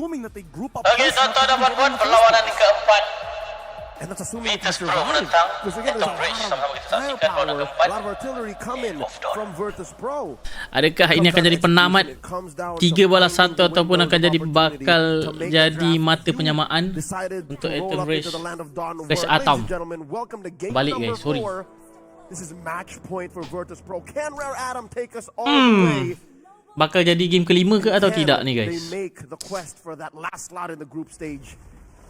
assuming that they group up. Okey, tuan-tuan dan puan-puan, perlawanan keempat And that's assuming we can Virtus.pro survive. menentang Because again, there's a Race. lot Sama-sama of kita saksikan perlawanan firepower, keempat. a lot of artillery coming from Virtus.pro. Adakah ini akan jadi penamat 3 balas 1 ataupun akan jadi bakal jadi mata penyamaan untuk Ethan Race Race Atom. Balik guys, sorry. This is match point for Virtus.pro. Can Rare Atom take us all the way? Bakal jadi game kelima ke atau tidak ni They guys? make the quest for that last slot in the group stage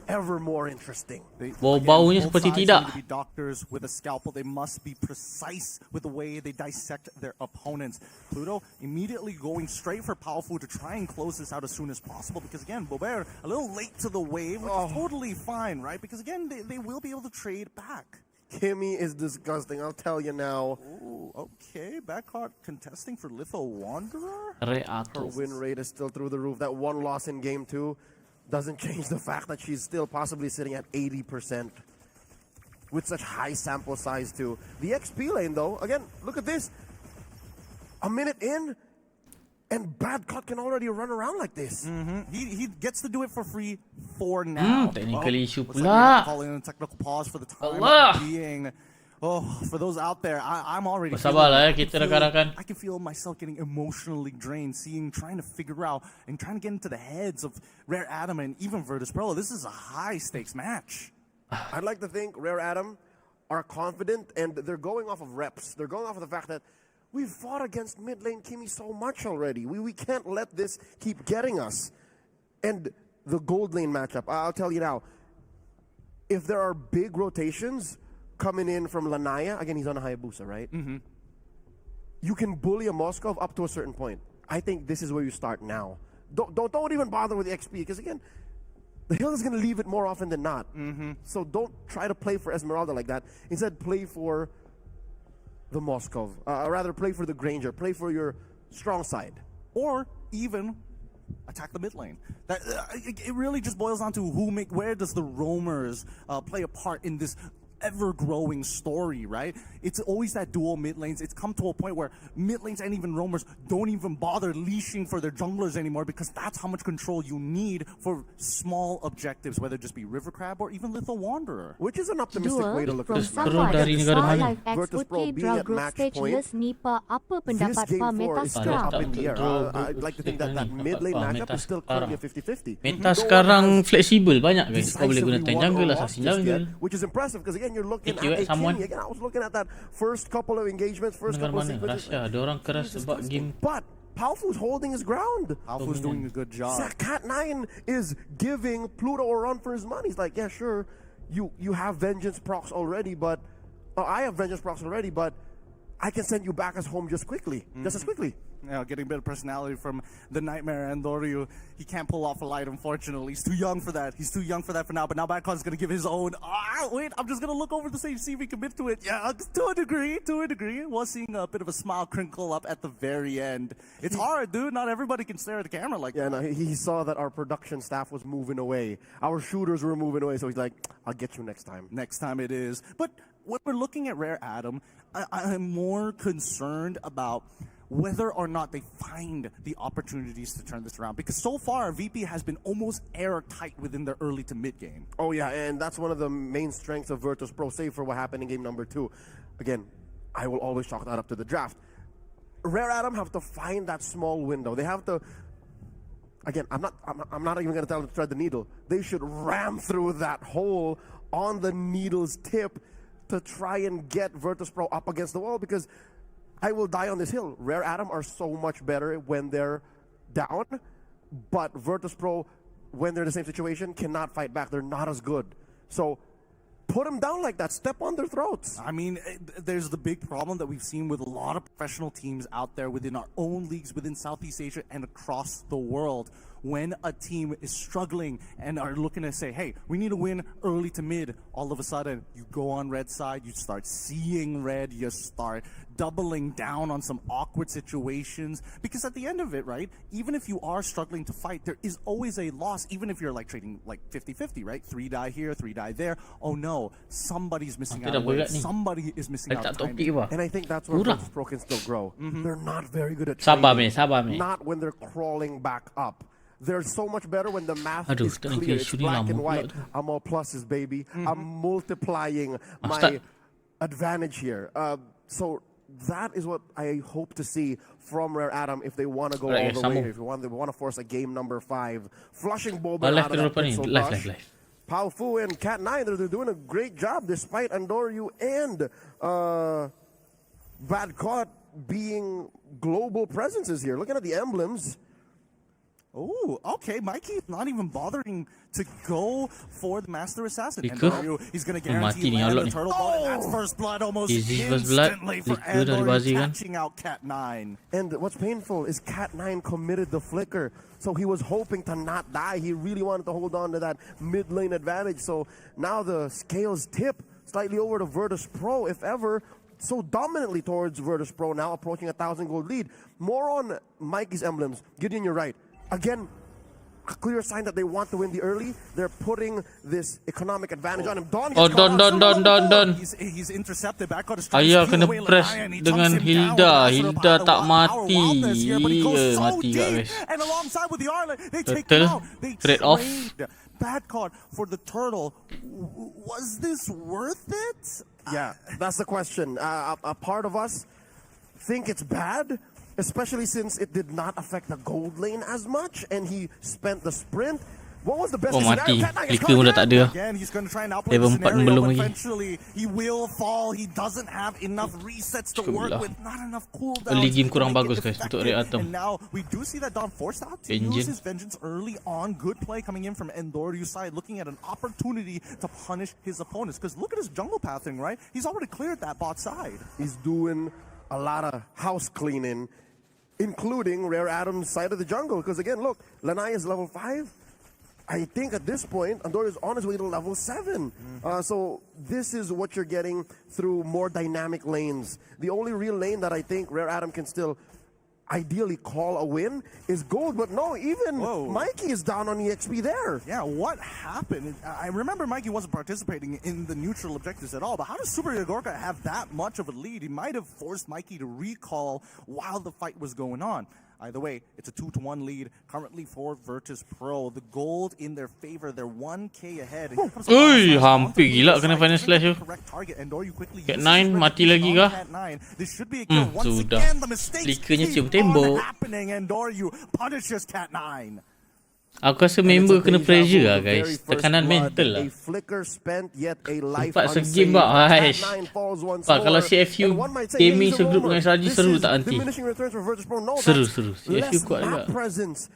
ever more interesting. Bau-baunya seperti tidak. Be doctors with a scalpel. They must be precise with the way they dissect their opponents. Pluto immediately going straight for Powerful to try and close this out as soon as possible. Because again, Bobert a little late to the wave, which is totally fine, right? Because again, they will be able to trade back. Kimmy is disgusting, I'll tell you now. Ooh, okay, backcourt contesting for Litho Wanderer. Her Reato. win rate is still through the roof. That one loss in game 2 doesn't change the fact that she's still possibly sitting at 80% with such high sample size too. The XP lane though, again, look at this. A minute in, and Bad Cut can already run around like this. He gets to do it for free for now. Technical issue looks like we have to pula. call in a technical pause for the time Allah. being. Oh, for those out there, I'm already. Bersabarlah feeling- kita rakan-rakan. I can feel myself getting emotionally drained, trying to figure out and trying to get into the heads of Rare Atom and even Virtus.pro. This is a high stakes match. I'd like to think Rare Atom are confident and they're going off of reps. They're going off of the fact that we've fought against mid lane Kimmy so much already. We can't let this keep getting us. And the gold lane matchup, I'll tell you now, if there are big rotations coming in from Lanaya, again, he's on a Hayabusa, right? You can bully a Moskov up to a certain point. I think this is where you start now. Don't even bother with the XP, because again, the hill is going to leave it more often than not. So don't try to play for Esmeralda like that. Instead, play for the Moskov. Rather, play for the Granger. Play for your strong side. Or even attack the mid lane. That it really just boils down to where does the roamers play a part in this ever-growing story, right? It's always that dual mid lanes. It's come to a point where mid lanes and even roamers don't even bother leashing for their junglers anymore, because that's how much control you need for small objectives, whether it just be River Crab or even Litho Wanderer. Which is an optimistic way to look at Terus this. turun dari negara mana? Virtus.pro being at match point. This game 4 is still up in the air. I'd like to think that mid lane matchup is still currently a 50-50. Meta sekarang fleksibel banyak guys. Kau boleh gunakan jungle, assassin jungle. Which is impressive because again you're looking Thank you, at a someone. Kimmy. Again, I was looking at that first couple of engagements, first Negara couple of mana? sequences. Russia. Ada orang keras sebab game. But Powerful's holding his ground. Alpha's doing a good job. Cat9 is giving Pluto a run for his money. He's like, yeah, sure, you have vengeance procs already, but I have vengeance procs already, but I can send you back as home just as quickly. Yeah, getting a bit of personality from the Nightmare and Doryu. He can't pull off a light, unfortunately. He's too young for that. He's too young for that for now. But now Badcard's going to give his own. Wait, I'm just going to look over the stage, see if he commits to it. Yeah, to a degree. Was seeing a bit of a smile crinkle up at the very end. It's hard, dude. Not everybody can stare at the camera like that. Yeah, no, he saw that our production staff was moving away. Our shooters were moving away, so he's like, I'll get you next time. Next time it is. But when we're looking at Rare Atom, I'm more concerned about whether or not they find the opportunities to turn this around. Because so far, VP has been almost airtight within their early to mid game. Oh yeah, and that's one of the main strengths of Virtus.pro, save for what happened in game number 2. Again, I will always chalk that up to the draft. Rare Atom have to find that small window. They have to. Again, I'm not even going to tell them to thread the needle. They should ram through that hole on the needle's tip to try and get Virtus.pro up against the wall, because I will die on this hill. Rare Atom are so much better when they're down, but Virtus.pro, when they're in the same situation, cannot fight back. They're not as good. So put them down like that. Step on their throats. I mean, there's the big problem that we've seen with a lot of professional teams out there within our own leagues, within Southeast Asia and across the world. When a team is struggling and are looking to say, hey, we need to win early to mid, all of a sudden you go on red side, you start seeing red, you start doubling down on some awkward situations. Because at the end of it, right, even if you are struggling to fight, there is always a loss, even if you're like trading like 50-50, right? 3 die here, 3 die there. Oh no, somebody's missing out. Somebody is missing out. And I think that's where Virtus.pro can still grow. They're not very good at Sabar, trading. sabar. Not when they're crawling back up. they're so much better when the math Aduh, is tak nak clear. pergi It's shooting black lama and pula white. tu. I'm all pluses, baby. I'm multiplying my start. advantage here. So that is what I hope to see from Rare Adam if they want to go Alright, all the sambung. way. If they want to force a game number 5. Flushing Boba Live out of that ke depan ni. pixel Live, brush. live. Pao Fu and Cat9, they're doing a great job despite Andoryu and Bad Caught being global presences here. Looking at the emblems. Oh, okay. Mikey not even bothering to go for the Master Assassin. Liku? Andoryu, he's going to Mati guarantee ni, land alot the ni. turtle ball, and that's first blood almost Easy first blood. instantly for Liku dari Andoryu, Bazi kan. catching out Cat9. And what's painful is Cat9 committed the flicker. So he was hoping to not die. He really wanted to hold on to that mid lane advantage. So now the scales tip slightly over to Virtus.pro, if ever. So dominantly towards Virtus.pro, now approaching 1,000 gold lead. More on Mikey's emblems. Gideon, you're right. Again, a clear sign that they want to win the early. They're putting this economic advantage on him. Don gets Oh, caught out. Don. He's intercepted. Backward is trying to Ayah steal kena away press Lanaya, and he dengan chunks him down Hilda. with Hilda Master by the tak power mati. wildness here, but he goes so Mati kat, deep. guys. And alongside with the Arlet, they take Turtle, him out. They trade off. trade. Bad card for the turtle. Was this worth it? Yeah, that's the question. A part of us think it's bad, especially since it did not affect the gold lane as much, and he spent the sprint. What was the best Oh, mati. scenario? Cat9 is Flicker coming pun dah tak in. ada. Again, he's going to try and outplay Level the 4 scenario, belum but lagi. eventually he will fall. He doesn't have enough resets to Cukup work lah. with. Not enough cooldowns. Early game to kurang make bagus, it guys, untuk effective. Red Atom. And now we do see that Don forced out to Engine. use his vengeance early on. Good play coming in from Endoryu's side, looking at an opportunity to punish his opponents. Because look at his jungle pathing, right? He's already cleared that bot side. He's doing a lot of house cleaning, including Rare Adam's side of the jungle. Because again, look, Lanaya is level 5. I think at this point, Andorra is on his way to level 7. So this is what you're getting through more dynamic lanes. The only real lane that I think Rare Adam can still ideally call a win is gold. But no, even Mikey is down on EXP there. Yeah, what happened? I remember Mikey wasn't participating in the neutral objectives at all, but how does Super Gorka have that much of a lead? He might have forced Mikey to recall while the fight was going on. Either way, it's a 2-1 lead currently for Virtus.pro. The gold in their favor. They're 1k ahead. Ui, hampir gila kena final slash tu. Cat9 mati lagi kah? Sudah. Flickernya cium tembok. Punishes Cat9. Aku rasa member kena pressure lah, guys. Tekanan mental lah. Nampak segame bak, haish. Pak, kalau CFU gaming segrup dengan SRG seru tak nanti? Seru. CFU kuat juga.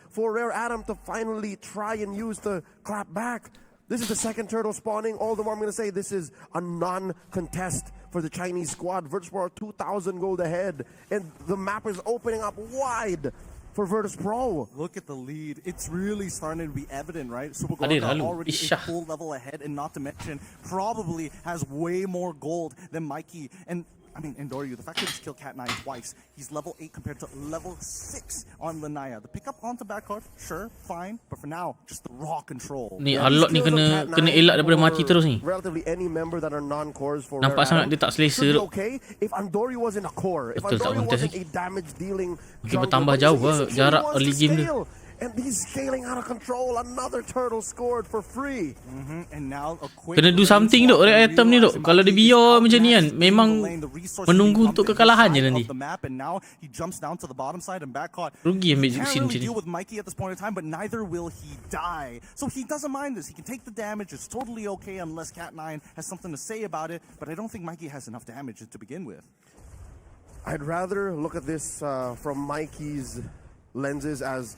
For Rare Adam to finally try and use the clap back. This is the second turtle spawning. All the more I'm going to say this is a non-contest for the Chinese squad. Virtus.pro 2,000 gold ahead. And the map is opening up wide for Virtus.pro. Look at the lead. It's really starting to be evident, right? Super Gorka already a full level ahead, and not to mention, probably has way more gold than Mikey. And I mean, Endoryu, the fact that he's killed Cat9 twice, he's level 8 compared to level 6 on Lanaya. The pickup onto backcourt, sure, fine, but for now, just the raw control. Ni Alot ni kena elak daripada mati terus ni. Relatively any member that are non-cores for Nampak sangat dia tak selesa tu. okay if Andoryu was in a core, if Betul, tak Andoryu kontes wasn't a damage dealing Mungkin bertambah jauh lah jarak early game dia. and he's scaling out of control. Another turtle scored for free. And now a quick Kena do something duk Red Atom ni duk. Kalau dia biar macam ni kan, memang menunggu untuk kekalahan je nanti. Rugi ambil Juxin macam ni. Deal with Mikey at this point in time, but neither will he die. So he doesn't mind this. He can take the damage. It's totally okay unless Cat9 has something to say about it. But I don't think Mikey has enough damage to begin with. I'd rather look at this from Mikey's lenses as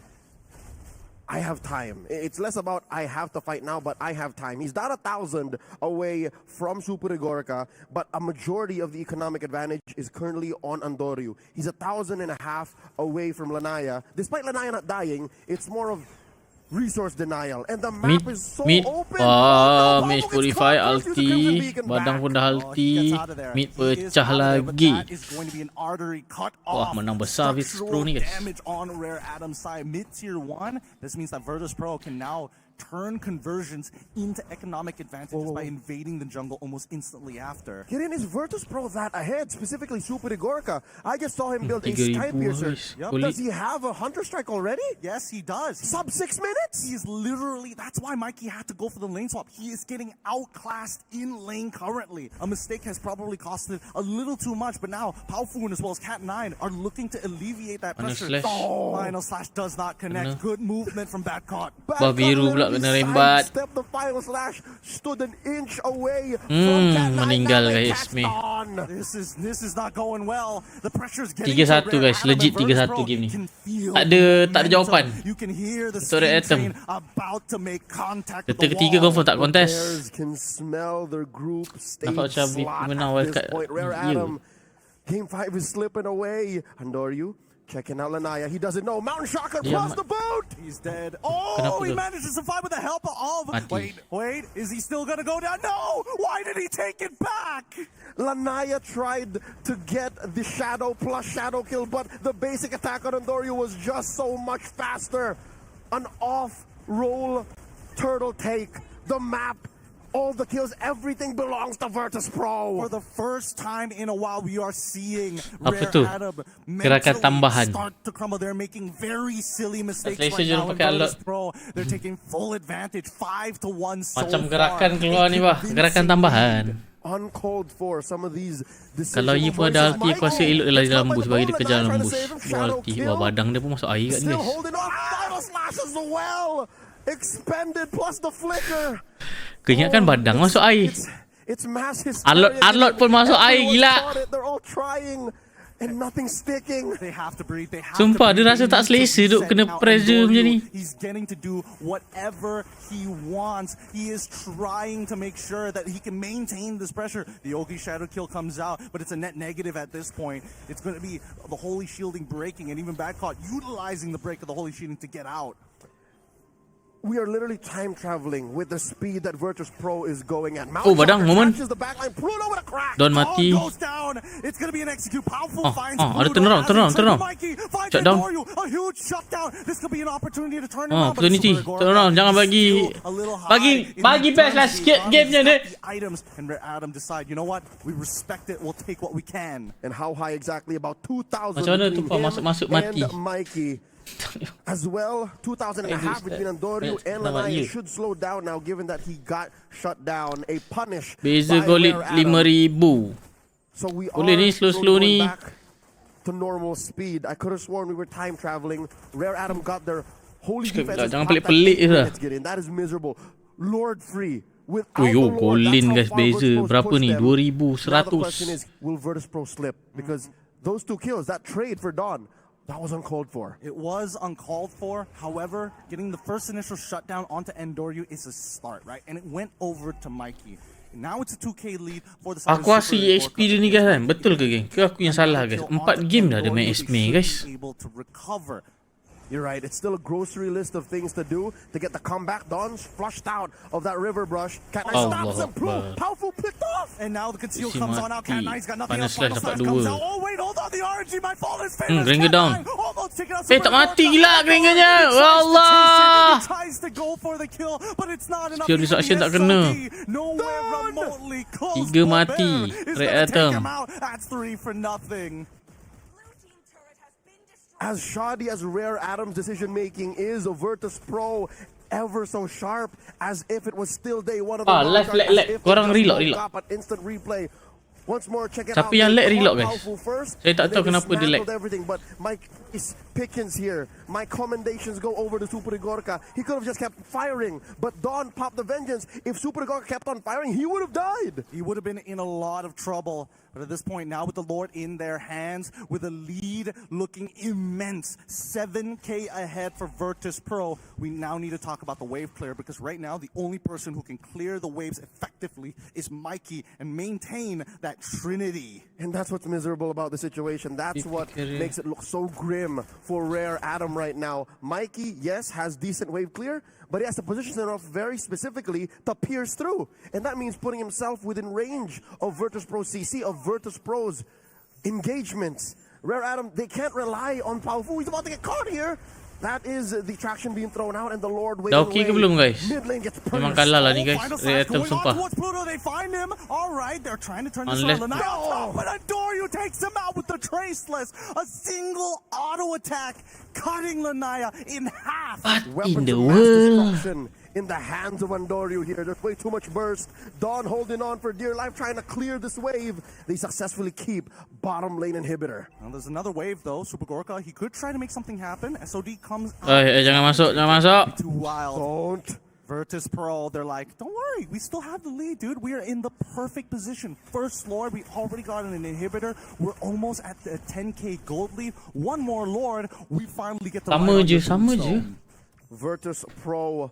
I have time. It's less about I have to fight now, but I have time. He's not 1,000 away from Super Gorka, but a majority of the economic advantage is currently on Andoryu. He's 1,500 away from Lanaya. Despite Lanaya not dying, it's more of resource denial. And the map is so open. Mid purify ulti, badang pun dah ulti, mid pecah lagi. Wah, menang besar Virtus.pro ni guys. Damage on Rare Adam's side, mid tier 1. This means that Virtus.pro can now turn conversions into economic advantages by invading the jungle almost instantly after. Kirin, is Virtus.pro that ahead? Specifically, Super Igorka. I just saw him build a 3,000 Sky Piercer. guys. Does he have a Hunter Strike already? Yes, he does. Sub 6 minutes? He is literally, that's why Mikey had to go for the lane swap. He is getting outclassed in lane currently. A mistake has probably costed a little too much, but now Palfoon as well as Cat9 are looking to alleviate that pressure. Final slash does not connect. Good movement from Badcott. Biru pula kena rembat. Step the final slash stood an inch away from Cat9. Meninggal guys me. This is not going well. The pressure is getting 3-1 guys, legit 3-1 game ni. Tak ada jawapan. Untuk Red Atom. Kita ketiga confirm tak contest. Nampak macam menang wildcard. Game 5 is slipping away. Andoryu checking out Lanaya. He doesn't know. Mountain Shocker across the boat. He's dead. Oh, he managed to survive with the help of... Wait. Is he still going to go down? No! Why did he take it back? Lanaya tried to get the Shadow plus Shadow kill, but the basic attack on Andoryu was just so much faster. An off-roll turtle take. The map, all the kills, everything belongs to Virtus.pro. For the first time in a while, we are seeing Apa tu? Gerakan tambahan. start to crumble. They're making very silly mistakes right Malaysia now in pakai alert. Virtus.pro. They're taking full advantage, 5-1 so Macam far. gerakan keluar ni bah, gerakan tambahan. Uncalled for some of these decisions. Kalau you pun ada ulti, aku rasa elok lari dalam bus bagi dia kejar dalam bus. Ulti, wah badang dia pun masuk air kat ni Still guys. holding on. Final slash as well. Expended plus the flicker. Kau ingatkan badang masuk air. It's mass hysteria. Alot pun masuk air, gila. They're all trying and nothing sticking. They have to breathe. They have Sumpah, to dia breathe. rasa tak selesa duk kena pressure macam ni. He's getting to do whatever he wants. He is trying to make sure that he can maintain this pressure. The Ogi Shadow kill comes out, but it's a net negative at this point. It's going to be the Holy Shielding breaking, and even Badcott utilizing the break of the Holy Shielding to get out. We are literally time traveling with the speed that Virtus.pro is going at. Oh, badang, moment. Don mati. Goes down. It's going to be an execute. Powerful finds ada Pluto turn around. Mikey finds Shut down. Andoryu. A huge shutdown. This could be an opportunity to turn him around. Opportunity. Turn around, jangan bagi best lah sikit gamenya ni. Items and Red Atom decide, you know what? We respect it. We'll take what we can. And how high exactly? About 2,000 Macam mana tu between Pak, him masuk mati. and Mikey. As well, 2,000 and a half between Andoryu and Lanaya should slow down now, given that he got shut down. A punish Beza by golit Rare Atom. 5,000. So we Boleh are ni slow ni. going back to normal speed. I could have sworn we were time traveling. Rare Atom got their holy Cakap defense. jangan pelik-pelik je lah. That is miserable. Lord free. Golin guys, beza berapa ni? Now the question 2,100. is, will Virtus.pro slip? Because those two kills, that trade for Dawn, that was uncalled for. It was uncalled for. However, getting the first initial shutdown onto Andoryu is a start, right? And it went over to Mikey. Now it's a 2K lead for the Aku rasa EXP dia ni guys kan. Betul ke geng? Ke aku yang salah guys? 4 game dah dia main SME guys. Able to recover. You're right. It's still a grocery list of things to do to get the comeback. Dawn's flushed out of that river brush. Cat9 stops him. Powerful picked off. And now the conceal comes on out. Cat9's got nothing Final else. slash Final dapat slash comes 2. out. Oh wait, hold on. The RNG might fall in his favor. Granger down. Almost taking out tak mati gila Grangernya. Allah. Tries to go for the kill, but it's not enough. Skill distraction tak kena. Nowhere remotely close. 3 mati. Red Atom. That's 3 for nothing. As shoddy as Rare Atom's decision making is, Virtus.pro ever so sharp, as if it was still day one of the left lag. Korang reload. Instant replay. Once more, check it Siapa out. yang lag reload guys? First, Saya tak tahu kenapa dia lag. everything, but Mike is Pickens here. My commendations go over to Super Igorka. He could have just kept firing, but Dawn popped the vengeance. If Super Igorka kept on firing, he would have died. He would have been in a lot of trouble. But at this point, now with the Lord in their hands, with a lead looking immense, 7K ahead for Virtus.pro, we now need to talk about the wave clear, because right now, the only person who can clear the waves effectively is Mikey and maintain that trinity. And that's what's miserable about the situation. That's what makes it look so grim for Rare Atom right now. Mikey, yes, has decent wave clear, but he has to position himself very specifically to pierce through. And that means putting himself within range of Virtus.pro CC, of Virtus.pro's engagements. Rare Atom, they can't rely on Paufu. He's about to get caught here. that is the traction being thrown out, and the Lord Dah okey ke belum guys? Mid lane gets Memang punished. kalah lah ni guys. Final Red slash Atom going on sumpah. towards Pluto. They find him. All right, they're trying to turn this Unless- around. No, but Adoryu takes him out with the traceless. A single auto attack, cutting Lanaya in half. What in Weapons the of mass world? destruction in the hands of Andoryu here. There's way too much burst. Dawn holding on for dear life, trying to clear this wave. They successfully keep bottom lane inhibitor. Well, there's another wave though. Super Gorka, he could try to make something happen. SOD comes out. Jangan masuk, jangan masuk. Too wild. Don't. Virtus.pro, they're like, don't worry, we still have the lead, dude. We are in the perfect position. First Lord, we already got an inhibitor. We're almost at the 10k gold lead. One more Lord, we finally get the Sama right je, on the sama je. tombstone. Virtus.pro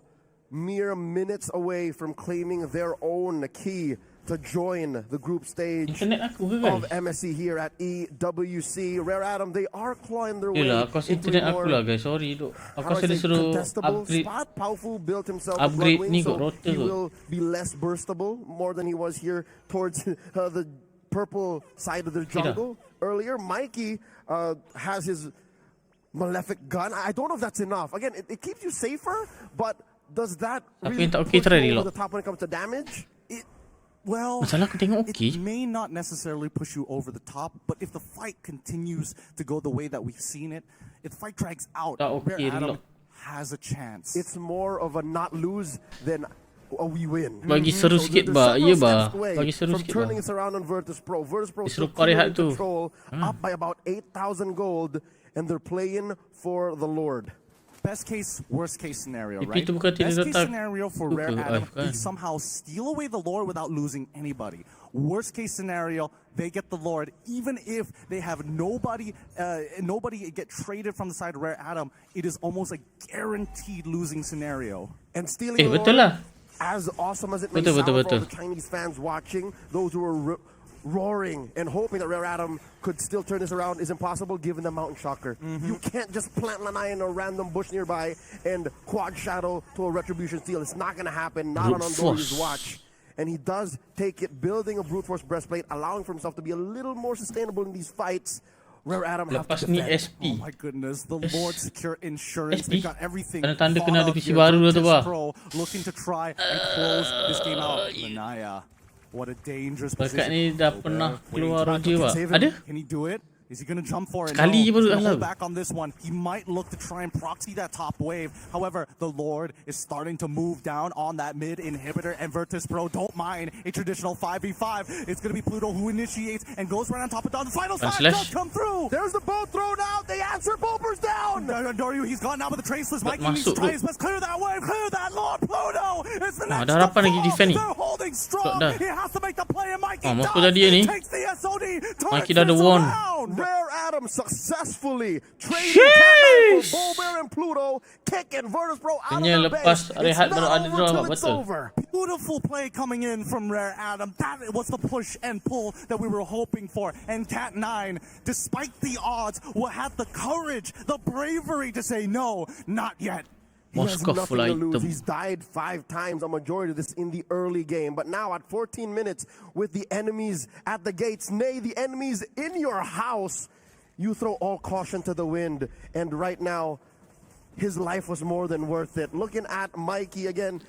mere minutes away from claiming their own key to join the group stage Internet aku ke of guys? MSC here at EWC. Rare Atom, they are clawing their way Yelah, kos into internet a aku more, lah guys. Sorry duk. how Aku do I dia say, suruh contestable upgrade. spot. Powerful built himself Upgrade a bloodwing, ni so kot, router he kot. will be less burstable, more than he was here towards the purple side of the jungle. Earlier, Mikey has his malefic gun. I don't know if that's enough. Again, it keeps you safer, but does that Tapi really tak okay push try you reload. over the top when it comes to damage? Well, Masalah aku tengok it okey. may not necessarily push you over the top, but if the fight continues to go the way that we've seen it, if the fight drags out, Tak Rare okay, Atom reload. has a chance. It's more of a not lose than a we win. Bagi seru So sikit they're ba. several Ya ba. steps away Bagi seru from sikit turning ba. this around on Virtus.pro. Virtus.pro Disuruh still kau rehat in tu. control, up by about 8,000 gold, and they're playing for the Lord. Best case, worst case scenario, Tapi right? itu bukan tidak Best case letak scenario for tu Rare ke, Atom, kan? they somehow steal away the Lord without losing anybody. Worst case scenario, they get the Lord, even if they have nobody get traded from the side of Rare Atom. It is almost a guaranteed losing scenario. And stealing the Betul Lord, lah. as awesome as it may Betul, sound betul, for all betul. the Chinese fans watching, those who are roaring and hoping that Rare Atom could still turn this around is impossible given the Mountain Shocker. You can't just plant Lanai in a random bush nearby and quad shadow to a Retribution steal. It's not going to happen, not on Brute Andoryu's force. watch. And he does take it, building a Brute Force breastplate, allowing for himself to be a little more sustainable in these fights. Rare Atom have Lepas to ni defend. SP. Oh my goodness, the Lord secure insurance. SP? They got everything. Tanda-tanda thought kena ada of PC here. baru lah tu, bah. Virtus.pro looking to try and close this game out. Lanaya, what a dangerous Berkat position. ni dah Oh, pernah waiting keluar to Roger back. ba. save him. Ada? Can he do it? Is he going to jump for it? Sekali je no, baru he's gonna alam. hold back on this one. He might look to try and proxy that top wave. However, the Lord is starting to move down on that mid inhibitor, and Virtus.pro don't mind a traditional 5v5. It's going to be Pluto who initiates and goes right on top of Dawn. The final slash slash. does come through. There's the bow thrown out. They answer Bulbers down. Daryu, he's gone now with the traceless. Mikey needs masuk to try tu. his best. Clear that wave. Clear that Lord. Pluto is the next ada to harapan lagi fall. defend ni. They're holding strong. dah. He has to make the play, and Mikey masuk does. dah dia ni. Takes the SOD. Mikey dah ada warn. Rare Atom successfully trading Catman for Bulber and Pluto, kicking Virtus.pro out Hanya of the lepas base. rehat It's baru not ada over draw, till Pak. it's Betul. over. Beautiful play coming in from Rare Atom. That was the push and pull that we were hoping for. And Cat9, despite the odds, had the courage, the bravery to say no, not yet. He has Moskov nothing full to lose. item. He's died 5 times, a majority of this in the early game. But now at 14 minutes, with the enemies at the gates, nay, the enemies in your house, you throw all caution to the wind. And right now, his life was more than worth it. Looking at Mikey again,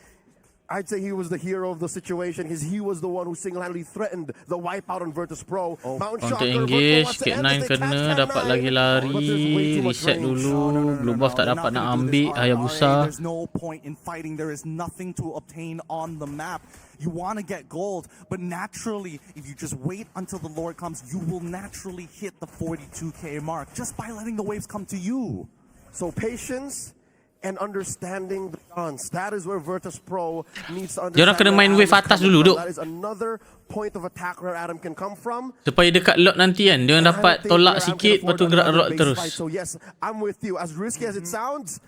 I'd say he was the hero of the situation. He was the one who single-handedly threatened the wipeout on Virtus.pro. Untuk Mountain Shocker, Virtus.pro engage, wants to Cat end 9 this. They kena catch dapat Cat9, lagi lari, but there's way too much reset range. dulu, blue buff tak They're dapat not nak gonna do this. ambil, Hayabusa. There's no point in fighting. There is nothing to obtain on the map. You want to get gold, but naturally, if you just wait until the Lord comes, you will naturally hit the 42k mark just by letting the waves come to you. So patience and understanding the dance. That is where Virtus.pro needs to understand. Diorang kena main where wave Atom's atas coming dulu, from. Duk. That is another point of attack where Atom can come from. Supaya dekat lot nanti kan, dia And I dapat don't think tolak Rare Atom can sikit, lepas afford tu gerak another lot base terus. fight. So yes, I'm with you. As risky as it sounds,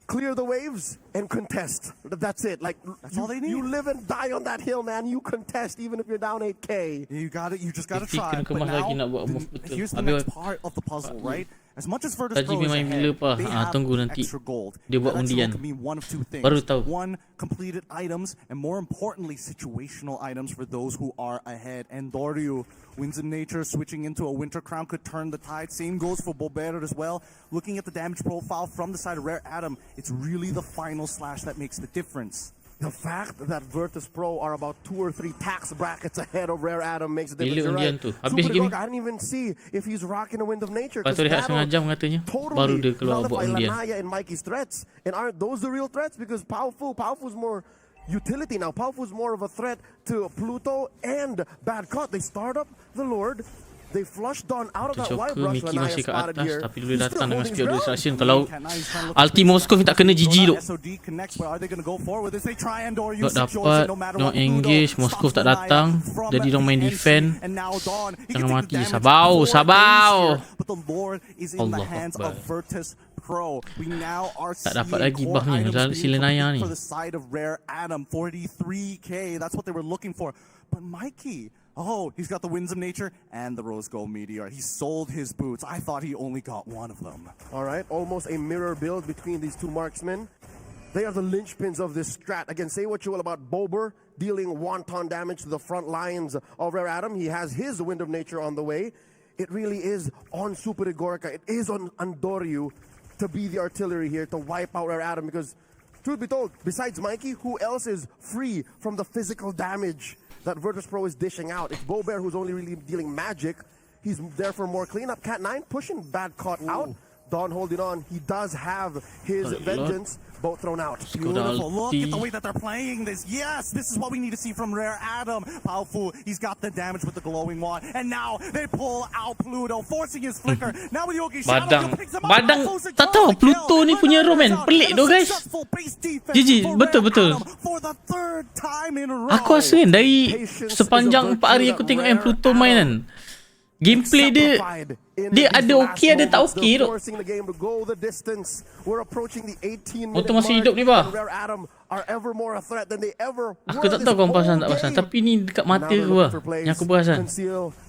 clear the waves and contest. That's it. Like That's all they need. You live and die on that hill, man. You contest even if you're down 8k. You got it. You just got to Tapi try. kena But kemas lagi nak now, buat move betul. here's the Habis next part of the puzzle, right? As much as Virtus Kaji Pro is main ahead, bila pa? they have Tunggu nanti extra gold. dia buat That extra undian. gold can mean one of two things. Baru tahu. One, completed items, and more importantly, situational items for those who are ahead. And Doryu, Winds of Nature, switching into a Winter Crown could turn the tide. Same goes for Bobert as well. Looking at the damage profile from the side of Rare Atom, it's really the final slash that makes the difference. The fact that Virtus.pro are about 2 or 3 tax brackets ahead of Rare Atom makes a Bila difference. You're undian right. tu? Habis Super game. Gorka, I didn't even see if he's rocking a Wind of Nature. Lepas tu rehat setengah jam katanya. Baru dia keluar buat undian. Lanaya and Mikey's threats. And aren't those the real threats? Because Powerful's more utility now. Powerful's more of a threat to Pluto and Bad Cot. They start up the Lord. They flush Dawn out of that Joker wipe rush. Mickey Lanaya masih ke spotted atas here. tapi boleh He's datang still dengan holding his spear ground. distraction. Kalau Ulti Moskov tak kena GG tu. SOD connects, but are they going to go forward? They say try and or Tak use dapat, no engage, Moskov tak datang. Jadi diorang main defend. Jangan mati, Sabau, Sabau. But the Lord is in the Allah hands Akbar. of Virtus.pro. We now are Tak dapat seeing lagi core buffnya, items si being Lenaya complete ni. for the side of Rare Atom. 43k, that's what they were looking for. But Mikey, oh, he's got the Winds of Nature and the Rose Gold Meteor. He sold his boots. I thought he only got one of them. All right, almost a mirror build between these two marksmen. They are the linchpins of this strat. Again, say what you will about Bober dealing wanton damage to the front lines of Rare Atom. He has his Wind of Nature on the way. It really is on Super Igorica. It is on Andoryu to be the artillery here to wipe out Rare Atom because, truth be told, besides Mikey, who else is free from the physical damage that Virtus.pro is dishing out? It's Bober who's only really dealing magic. He's there for more cleanup. Cat9 pushing Bad Caught out. Dawn holding on. He does have his vengeance. Both thrown out. Beautiful. Look at the way that they're playing this. Yes, this is what we need to see from Rare Atom. Powerful. He's got the damage with the glowing wand. And now they pull out Pluto, forcing his flicker. Now with Yogi Shadow, Badang, tak tahu Pluto ni punya roman pelik tu guys. GG, betul. For the third time in a row. Aku rasa kan dari sepanjang 4 hari aku tengok yang Pluto main kan, gameplay dia ada okey ada tak okey tu. Motor masih hidup ni bah. Aku tak tahu kau perasan tak perasan, tapi ni dekat mata aku bah yang aku perasan.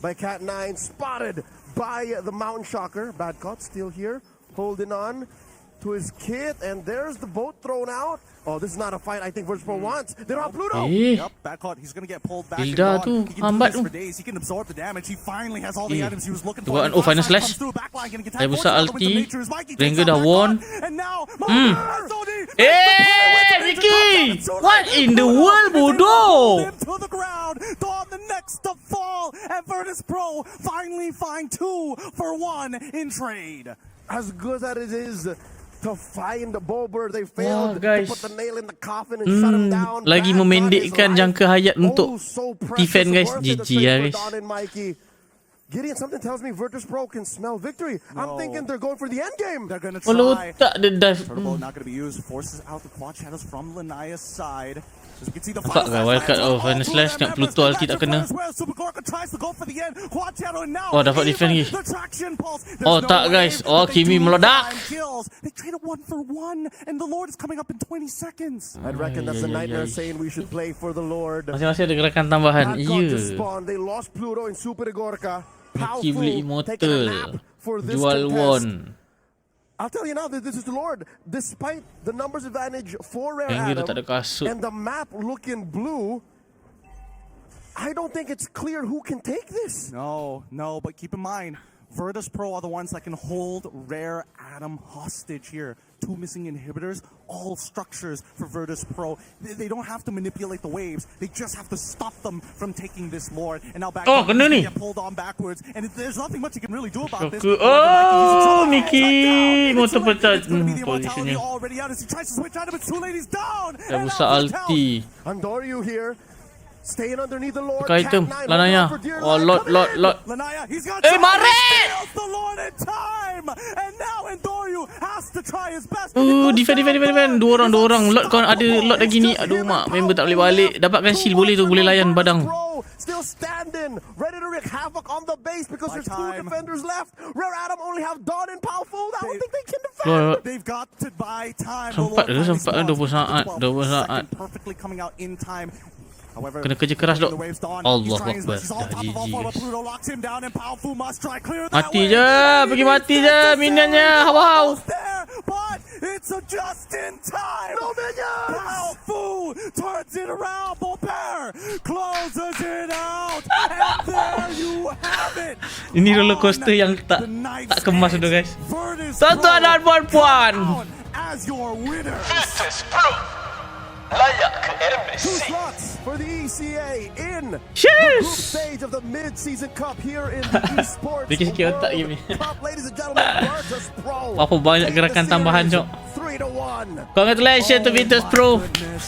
By Cat9, spotted by the Mountain Shocker. Bad Caught still here, holding on to his kit, and there's the boat thrown out. Oh, this is not a fight I think Virtus.pro wants. They're on Pluto. Yep, Bad Caught. He's going to get pulled back. Hilda tu, hambat tu. He can absorb the damage. He finally has all the items he was looking for. Oh, final slash. Saya besar ulti. Rengar dah won. Vicky! What in the world, bodoh? To the ground. Dawn the next to fall. And Virtus.pro finally find 2 for 1 in trade. As good as it is to find Bober, they failed guys. to put the nail in the coffin and shut him down. Lagi Bad memendekkan Caught is jangka hayat untuk so defend guys. worth it, GG the ya trade guys. for Dawn and Mikey. Gideon, something tells me Virtus.pro can smell victory. I'm thinking they're going for the end game. They're going to Walau try. tak ada dive. Turbo not going to be used. Forces out the quad shadows from Lanaya's side. As we can see the Nampak ke wildcard final slash kat Pluto ulti tak kena. Oh, dapat defend lagi. Oh tak guys. Oh, Kimi meledak. They traded 1 for 1 and the Lord is coming up in 20 seconds. I'd reckon that's the nightmare saying we should play for the Lord. Masing-masing ada gerakan tambahan. Bad Caught just Iya. spawned. They lost Pluto in Super Igorica. Mickey beli Powerful taking a immortal. nap for this Jual contest. won. I'll tell you now that this is the Lord. Despite the numbers advantage for Rare Yang dia tak ada Atom kasut. and the map looking blue, I don't think it's clear who can take this. No, but keep in mind, Virtus.pro are the ones that can hold Rare Atom hostage here. 2 missing inhibitors, all structures for Virtus.pro. They don't have to manipulate the waves. They just have to stop them from taking this Lord. And now back kena ni. get pulled on backwards. And there's nothing much you can really do about this. Oh, Mickey. Motor pecah. Positionnya. Posisinya. Already out as he tries to switch out, but it's too late. He's down. Dah besar ulti. Andoryu here, staying underneath the Lord. Tukar item. Cat9 Lanaya. holding on for dear Oh, life. lot. Lanaya, he's got Mare! steals the Lord in time. And now Andoryu has to try his best. Defend. Dua orang. Lot kau ada lot lagi ni. Aduh mak, member tak boleh balik. Dapatkan shield boleh tu, boleh layan badang. Still standing, ready to wreak havoc on the base because there's 2 defenders left. Rare Atom only have Dawn and Powerful. I don't think they can defend. They've got to buy time. Sempat 20 saat. Perfectly coming out in time. However, Kena kerja keras dok. the wave's dawn. Allah He's trying his Akbar. best. He's on Dah top of all GG four, but guys. Pluto locks him down, and Powerful must try clear that Mati wave. je. Pergi mati je minionnya. Wow. Almost there, but it's a just in time. No minions. Powerful turns it around. Boper closes it out, and there you have it. Ini roller coaster yang tak kemas tu guys. Tuan-tuan dan puan-puan. As your winner. Virtus.pro layak ke Two RSA. slots for the ECA in the group Cheers. stage of the mid-season cup here in the esports Bikin sikit otak World game ni. Cup. Ladies and gentlemen, Virtus.pro Apa banyak gerakan tambahan cok. 3-1. Congratulations to Virtus.pro. Goodness.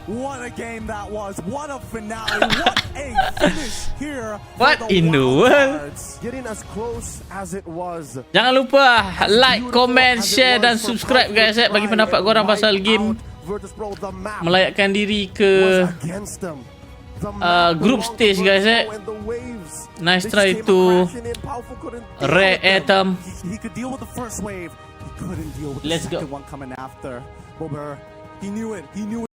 What a game that was. What a finale. What a finish here. What for the in the world? Wildcards. Getting as close as it was. Jangan lupa like, comment, share dan subscribe guys bagi pendapat korang pasal game Virtus.pro, the map melayakkan diri ke was against them. The map group belonged to stage, guys, Virtus.pro and the waves. Nice They try came to crashing in. Powerful couldn't deal rare with them. atom. He could deal with the first wave. He couldn't deal with Let's the go. second one coming after. Bober, he knew it. He knew it.